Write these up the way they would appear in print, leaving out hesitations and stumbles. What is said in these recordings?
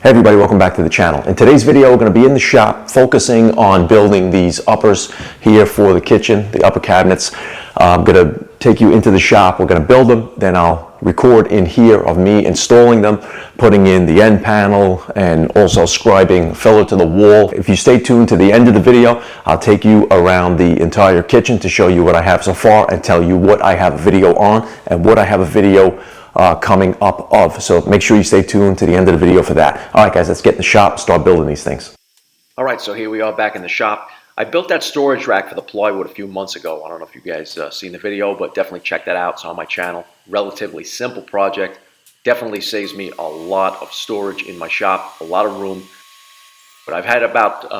Hey everybody, welcome back to the channel. In today's video, we're going to be in the shop focusing on building these uppers here for the kitchen, the upper cabinets. I'm going to take you into the shop. We're going to build them, then I'll record in here of me installing them, putting in the end panel, and also scribing filler to the wall. If you stay tuned to the end of the video, I'll take you around the entire kitchen to show you what I have so far and tell you what I have a video on and what I have a video coming up of. So make sure you stay tuned to the end of the video for that. All right, guys, let's get in the shop, start building these things. All right, so here we are back in the shop. I built that storage rack for the plywood a few months ago. I don't know if you guys seen the video, but definitely check that out. It's on my channel. Relatively simple project. Definitely saves me a lot of storage in my shop, a lot of room. But I've had about,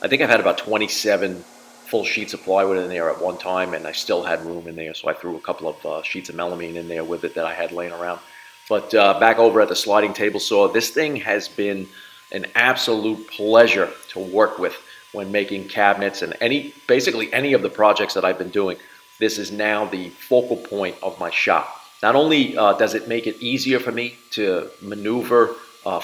I think I've had about 27 full sheets of plywood in there at one time, and I still had room in there, so I threw a couple of sheets of melamine in there with it that I had laying around. But back over at the sliding table saw, this thing has been an absolute pleasure to work with when making cabinets and basically any of the projects that I've been doing. This is now the focal point of my shop. Not only does it make it easier for me to maneuver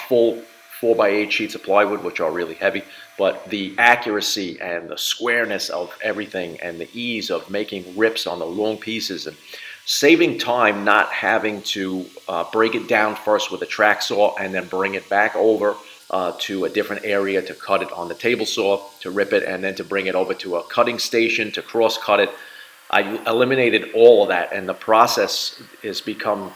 full 4x8 sheets of plywood, which are really heavy, but the accuracy and the squareness of everything and the ease of making rips on the long pieces and saving time not having to break it down first with a track saw and then bring it back over to a different area to cut it on the table saw, to rip it, and then to bring it over to a cutting station to cross cut it. I eliminated all of that, and the process has become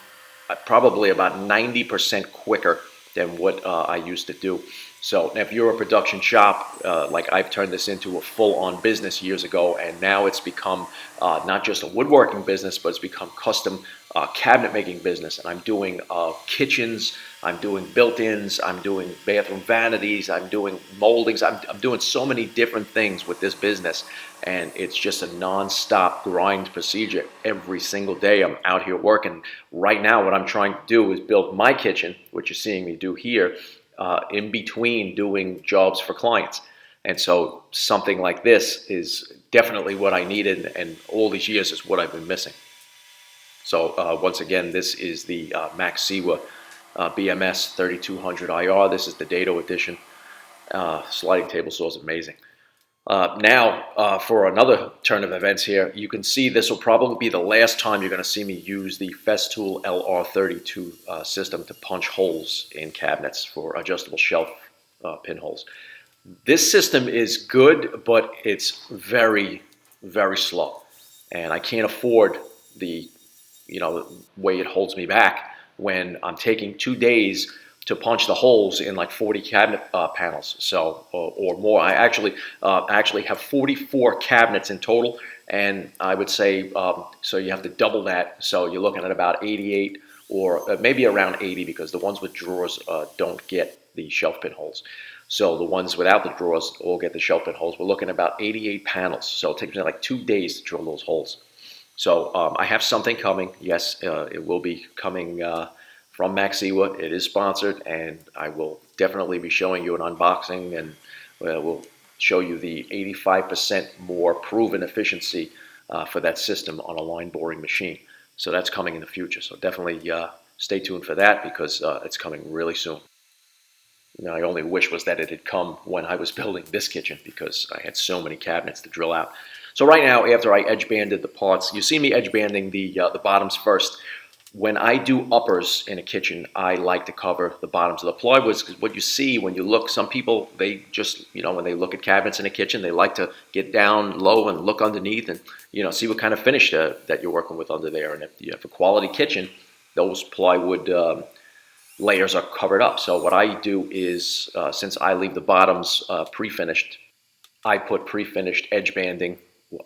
probably about 90% quicker than what I used to do. So if you're a production shop, like I've turned this into a full-on business years ago, and now it's become not just a woodworking business, but it's become custom cabinet making business. And I'm doing kitchens, I'm doing built-ins, I'm doing bathroom vanities, I'm doing moldings, I'm doing so many different things with this business. And it's just a non-stop grind procedure. Every single day I'm out here working. Right now what I'm trying to do is build my kitchen, which you're seeing me do here, in between doing jobs for clients. And so something like this is definitely what I needed, and all these years is what I've been missing. So once again, this is the Maxewa BMS 3200 IR. This is the Dado edition. Sliding table saw is amazing. Now, for another turn of events here, you can see this will probably be the last time you're going to see me use the Festool LR32 system to punch holes in cabinets for adjustable shelf pinholes. This system is good, but it's very, very slow. And I can't afford the way it holds me back when I'm taking 2 days to punch the holes in like 40 cabinet panels, so or more. I actually have 44 cabinets in total, and I would say so you have to double that. So you're looking at about 88 or maybe around 80, because the ones with drawers don't get the shelf pin holes. So the ones without the drawers all get the shelf pin holes. We're looking at about 88 panels. So it takes me like 2 days to drill those holes. So I have something coming. Yes, it will be coming from Maxewa. It is sponsored, and I will definitely be showing you an unboxing, and we'll show you the 85% more proven efficiency for that system on a line boring machine. So that's coming in the future. So definitely stay tuned for that, because it's coming really soon. Now, I only wish was that it had come when I was building this kitchen, because I had so many cabinets to drill out. So right now, after I edge banded the parts, you see me edge banding the bottoms first. When I do uppers in a kitchen, I like to cover the bottoms of the plywoods, because what you see when you look, some people, they just, when they look at cabinets in a kitchen, they like to get down low and look underneath and, see what kind of finish that you're working with under there. And if you have a quality kitchen, those plywood layers are covered up. So what I do is, since I leave the bottoms pre-finished, I put pre-finished edge banding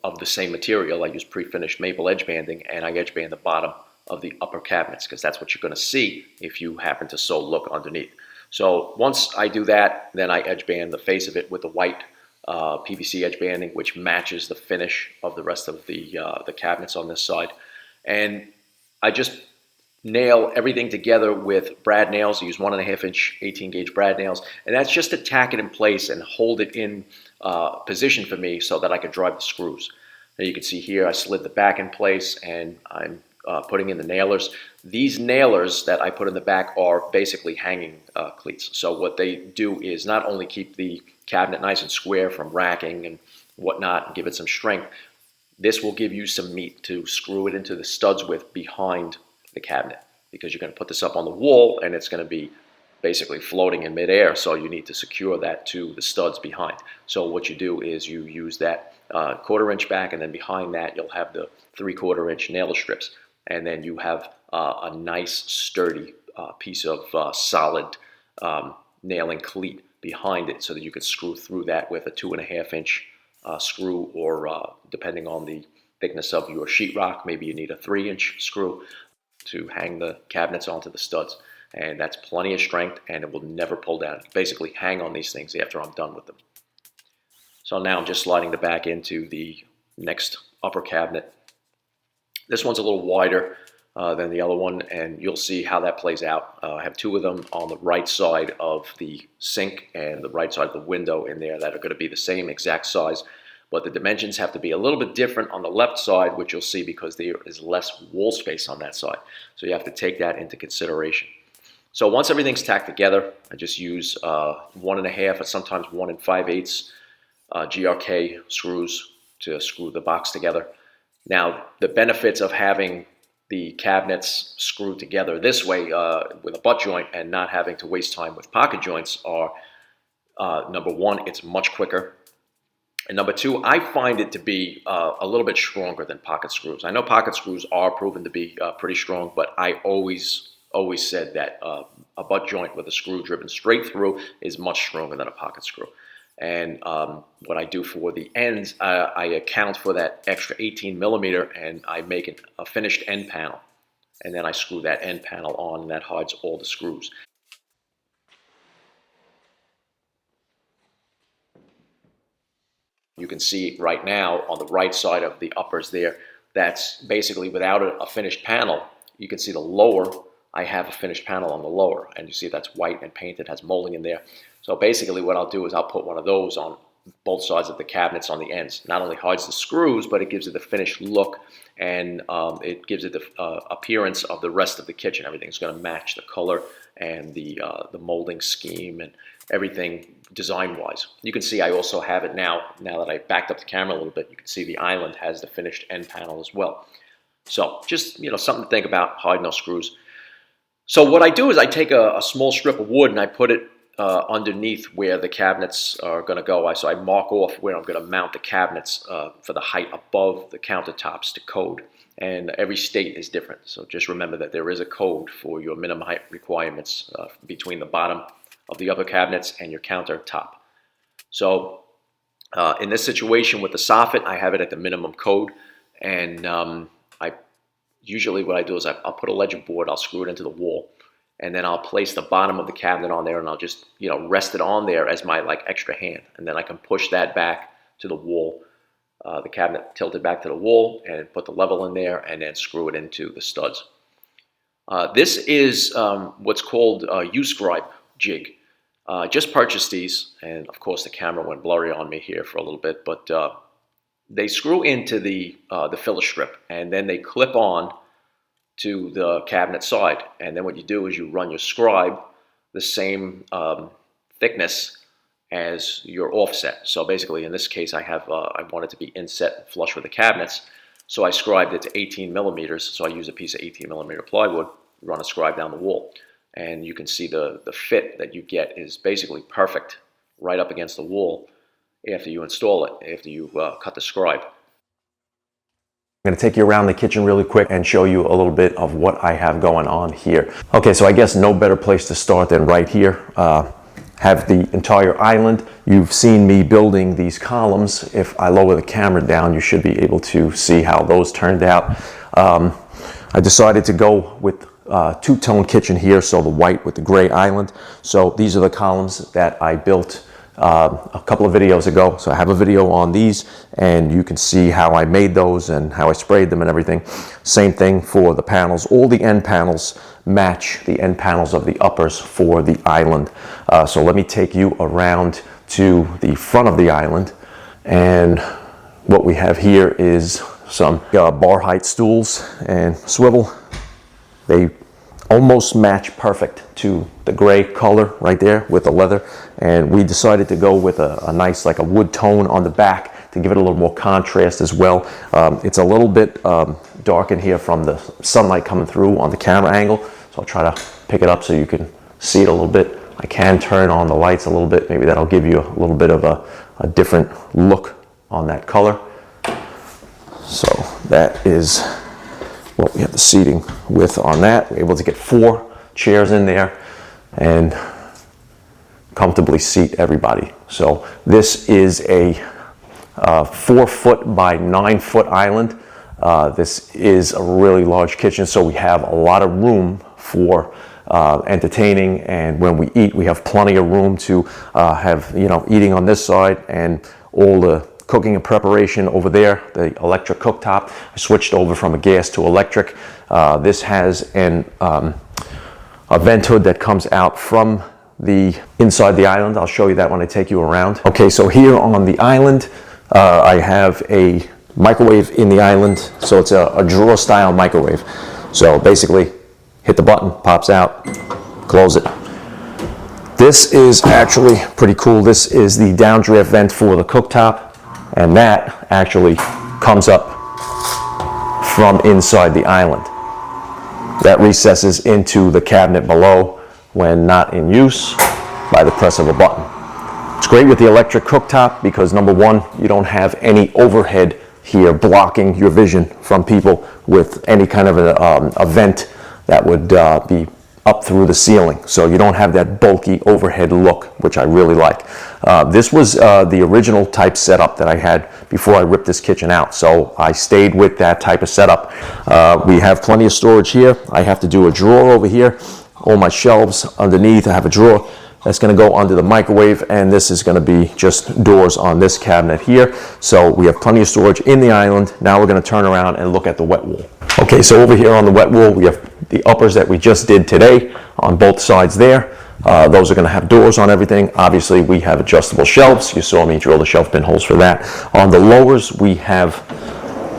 of the same material. I use pre-finished maple edge banding, and I edge band the bottom of the upper cabinets, because that's what you're going to see if you happen to so look underneath. So once I do that, then I edge band the face of it with the white PVC edge banding, which matches the finish of the rest of the cabinets on this side. And I just nail everything together with brad nails. I use 1.5 inch 18 gauge brad nails, and that's just to tack it in place and hold it in position for me so that I could drive the screws. Now you can see here I slid the back in place, and I'm putting in the nailers. These nailers that I put in the back are basically hanging cleats. So what they do is not only keep the cabinet nice and square from racking and whatnot and give it some strength, this will give you some meat to screw it into the studs with behind the cabinet, because you're going to put this up on the wall and it's going to be basically floating in midair, so you need to secure that to the studs behind. So what you do is you use that 1/4 inch back, and then behind that you'll have the 3/4 inch nail strips, and then you have a nice sturdy piece of solid nailing cleat behind it, so that you could screw through that with a 2.5 inch screw, or depending on the thickness of your sheetrock, maybe you need a 3-inch screw to hang the cabinets onto the studs. And that's plenty of strength, and it will never pull down. Basically hang on these things after I'm done with them. So now I'm just sliding the back into the next upper cabinet. This one's a little wider than the other one, and you'll see how that plays out. I have 2 of them on the right side of the sink and the right side of the window in there that are going to be the same exact size, but the dimensions have to be a little bit different on the left side, which you'll see because there is less wall space on that side. So you have to take that into consideration. So once everything's tacked together, I just use 1.5 or sometimes 1 5/8 GRK screws to screw the box together. Now, the benefits of having the cabinets screwed together this way with a butt joint and not having to waste time with pocket joints are, number one, it's much quicker. And number two, I find it to be a little bit stronger than pocket screws. I know pocket screws are proven to be pretty strong, but I always said that a butt joint with a screw driven straight through is much stronger than a pocket screw. And what I do for the ends, I account for that extra 18 millimeter, and I make it a finished end panel. And then I screw that end panel on, and that hides all the screws. You can see right now on the right side of the uppers there, that's basically without a finished panel. You can see the lower, I have a finished panel on the lower, and you see that's white and painted, has molding in there. So basically what I'll do is I'll put one of those on both sides of the cabinets on the ends. Not only hides the screws, but it gives it the finished look, and it gives it the appearance of the rest of the kitchen. Everything's going to match the color and the molding scheme and everything design-wise. You can see I also have it now that I backed up the camera a little bit. You can see the island has the finished end panel as well. So just, something to think about, hiding those screws. So what I do is I take a small strip of wood and I put it underneath where the cabinets are going to go. So I mark off where I'm going to mount the cabinets for the height above the countertops to code. And every state is different. So just remember that there is a code for your minimum height requirements between the bottom of the upper cabinets and your countertop. So in this situation with the soffit, I have it at the minimum code. And usually what I do is I'll put a legend board, I'll screw it into the wall, and then I'll place the bottom of the cabinet on there, and I'll just rest it on there as my extra hand, and then I can push that back to the wall, the cabinet tilted back to the wall, and put the level in there, and then screw it into the studs. This is what's called a U-scribe jig. I just purchased these, and of course the camera went blurry on me here for a little bit, but they screw into the filler strip, and then they clip on to the cabinet side. And then what you do is you run your scribe the same thickness as your offset. So basically in this case I want it to be inset and flush with the cabinets, so I scribed it to 18 millimeters. So I use a piece of 18 millimeter plywood, run a scribe down the wall, and you can see the fit that you get is basically perfect right up against the wall after you install it, after you cut the scribe. I'm going to take you around the kitchen really quick and show you a little bit of what I have going on here. Okay, so I guess no better place to start than right here. Have the entire island. You've seen me building these columns. If I lower the camera down, you should be able to see how those turned out. I decided to go with two-tone kitchen here, so the white with the gray island. So these are the columns that I built a couple of videos ago. So I have a video on these, and you can see how I made those and how I sprayed them and everything. Same thing for the panels. All the end panels match the end panels of the uppers for the island. So let me take you around to the front of the island, and what we have here is some bar height stools and swivel. They almost match perfect to the gray color right there with the leather, and we decided to go with a nice like a wood tone on the back to give it a little more contrast as well. It's a little bit dark in here from the sunlight coming through on the camera angle, so I'll try to pick it up so you can see it a little bit. I can turn on the lights a little bit, maybe that'll give you a little bit of a different look on that color. So that is what we have the seating width on that. We're able to get 4 chairs in there and comfortably seat everybody. So this is a 4 foot by 9 foot island. This is a really large kitchen, so we have a lot of room for entertaining, and when we eat, we have plenty of room to have, you know, eating on this side and all the cooking and preparation over there. The electric cooktop, I switched over from a gas to electric. This has a vent hood that comes out from the inside the island. I'll show you that when I take you around. Okay, so here on the island, I have a microwave in the island. So it's a drawer style microwave. So basically, hit the button, pops out, close it. This is actually pretty cool. This is the downdraft vent for the cooktop, and that actually comes up from inside the island. That recesses into the cabinet below when not in use by the press of a button. It's great with the electric cooktop because number one, you don't have any overhead here blocking your vision from people with any kind of a vent that would be up through the ceiling. So you don't have that bulky overhead look, which I really like. This was the original type setup that I had before I ripped this kitchen out. So I stayed with that type of setup. We have plenty of storage here. I have to do a drawer over here. All my shelves underneath, I have a drawer that's going to go under the microwave, and this is going to be just doors on this cabinet here. So we have plenty of storage in the island. Now we're going to turn around and look at the wet wall. Okay, so over here on the wet wall, we have the uppers that we just did today on both sides there. Those are going to have doors on everything. Obviously, we have adjustable shelves. You saw me drill the shelf pin holes for that. On the lowers, we have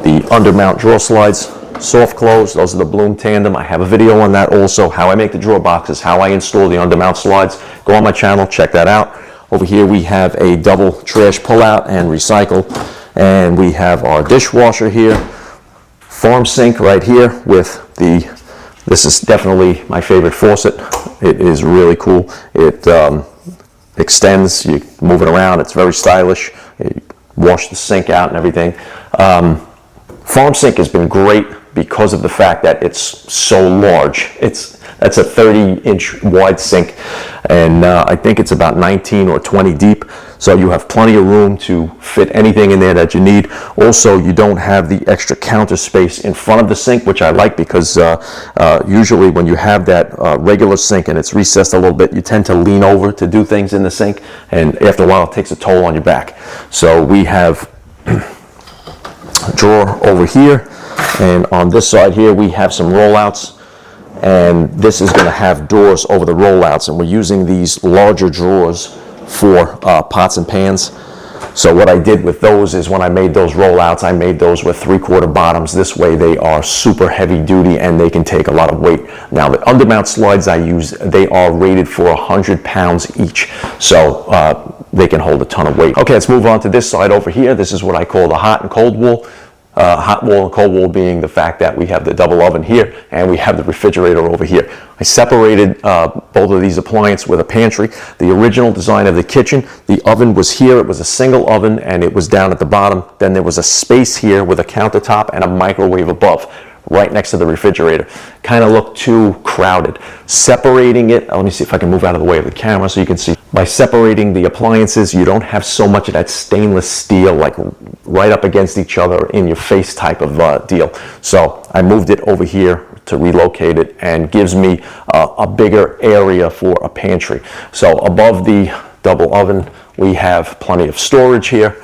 the undermount drawer slides, soft close. Those are the Bloom Tandem. I have a video on that also, how I make the drawer boxes, how I install the undermount slides. Go on my channel, check that out. Over here, we have a double trash pullout and recycle. And we have our dishwasher here. Farm sink right here with this is definitely my favorite faucet. It is really cool. It extends, you move it around, it's very stylish. You wash the sink out and everything. Farm sink has been great because of the fact that it's so large. That's a 30-inch wide sink, and I think it's about 19 or 20 deep. So you have plenty of room to fit anything in there that you need. Also, you don't have the extra counter space in front of the sink, which I like because usually when you have that regular sink and it's recessed a little bit, you tend to lean over to do things in the sink, and after a while it takes a toll on your back. So we have a drawer over here, and on this side here we have some rollouts, and this is going to have doors over the rollouts, and we're using these larger drawers for pots and pans. So what I did with those is when I made those rollouts, I made those with 3/4 bottoms. This way they are super heavy duty and they can take a lot of weight. Now the undermount slides I use, they are rated for 100 pounds each. So they can hold a ton of weight. Okay, let's move on to this side over here. This is what I call the hot and cold wall. Hot wall and cold wall being the fact that we have the double oven here and we have the refrigerator over here. I separated both of these appliances with a pantry. The original design of the kitchen, the oven was here. It was a single oven and it was down at the bottom. Then there was a space here with a countertop and a microwave above, right next to the refrigerator. Kind of looked too crowded. Separating it, let me see if I can move out of the way of the camera so you can see. By separating the appliances, you don't have so much of that stainless steel like right up against each other in your face type of deal. So I moved it over here to relocate it and gives me a bigger area for a pantry. So above the double oven, we have plenty of storage here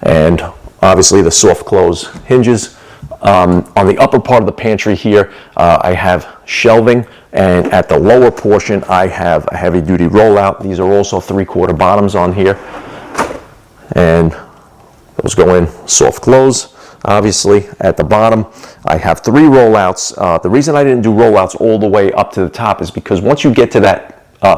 and obviously the soft close hinges. On the upper part of the pantry here, I have shelving, and at the lower portion, I have a heavy duty rollout. These are also 3/4 bottoms on here, and those go in soft close. obviously at the bottom. I have 3 rollouts. The reason I didn't do rollouts all the way up to the top is because once you get to that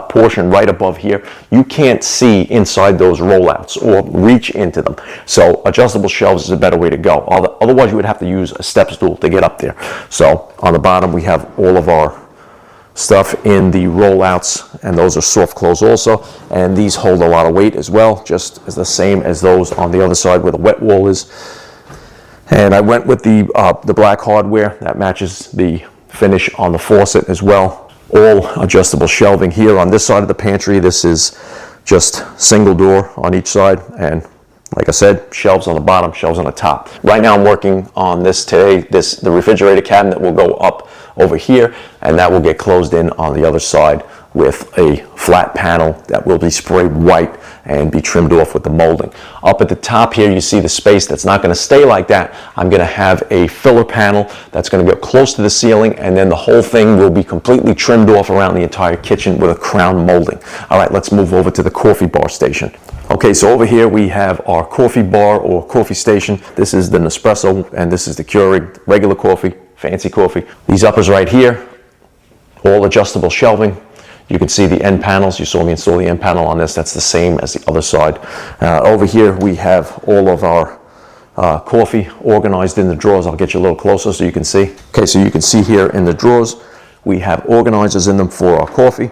portion right above here, you can't see inside those rollouts or reach into them. So adjustable shelves is a better way to go. Otherwise, you would have to use a step stool to get up there. So on the bottom, we have all of our stuff in the rollouts, and those are soft close also, and these hold a lot of weight as well, just as the same as those on the other side where the wet wall is. And I went with the black hardware that matches the finish on the faucet as well. All adjustable shelving here on this side of the pantry. This is just single door on each side, and like I said, shelves on the bottom, shelves on the top. Right now I'm working on this today. The refrigerator cabinet will go up over here, and that will get closed in on the other side with a flat panel that will be sprayed white and be trimmed off with the molding. Up at the top here, you see the space that's not going to stay like that. I'm going to have a filler panel that's going to go close to the ceiling, and then the whole thing will be completely trimmed off around the entire kitchen with a crown molding. All right, let's move over to the coffee bar station. Okay, so over here we have our coffee bar or coffee station. This is the Nespresso, and this is the Keurig regular coffee, fancy coffee. These uppers right here, all adjustable shelving. You can see the end panels. You saw me install the end panel on this. That's the same as the other side. Over here we have all of our coffee organized in the drawers. I'll get you a little closer so you can see. Okay, so you can see here in the drawers we have organizers in them for our coffee,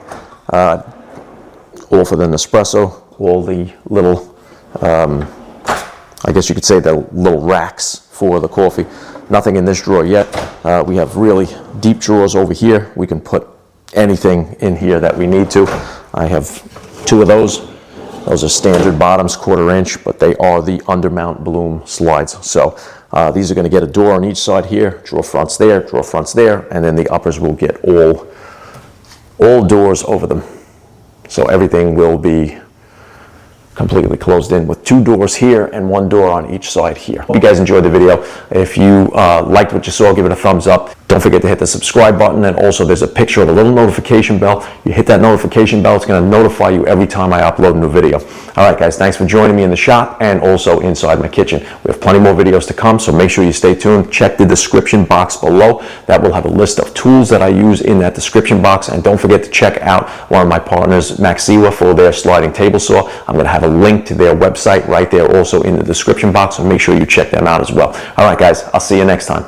all for the Nespresso, all the little, I guess you could say the little racks for the coffee. Nothing in this drawer yet. We have really deep drawers over here. We can put anything in here that we need to. I have 2 of those. Those are standard bottoms, 1/4 inch, but they are the undermount bloom slides. So these are going to get a door on each side here, drawer fronts there, and then the uppers will get all doors over them. So everything will be completely closed in with 2 doors here and 1 door on each side here. Hope you guys enjoyed the video. If you liked what you saw, give it a thumbs up. Don't forget to hit the subscribe button, and also there's a picture of a little notification bell. You hit that notification bell, it's going to notify you every time I upload a new video. All right, guys, thanks for joining me in the shop and also inside my kitchen. We have plenty more videos to come, so make sure you stay tuned. Check the description box below. That will have a list of tools that I use in that description box, and don't forget to check out one of my partners, Maxiwa, for their sliding table saw. I'm going to have a link to their website right there also in the description box, so make sure you check them out as well. All right, guys, I'll see you next time.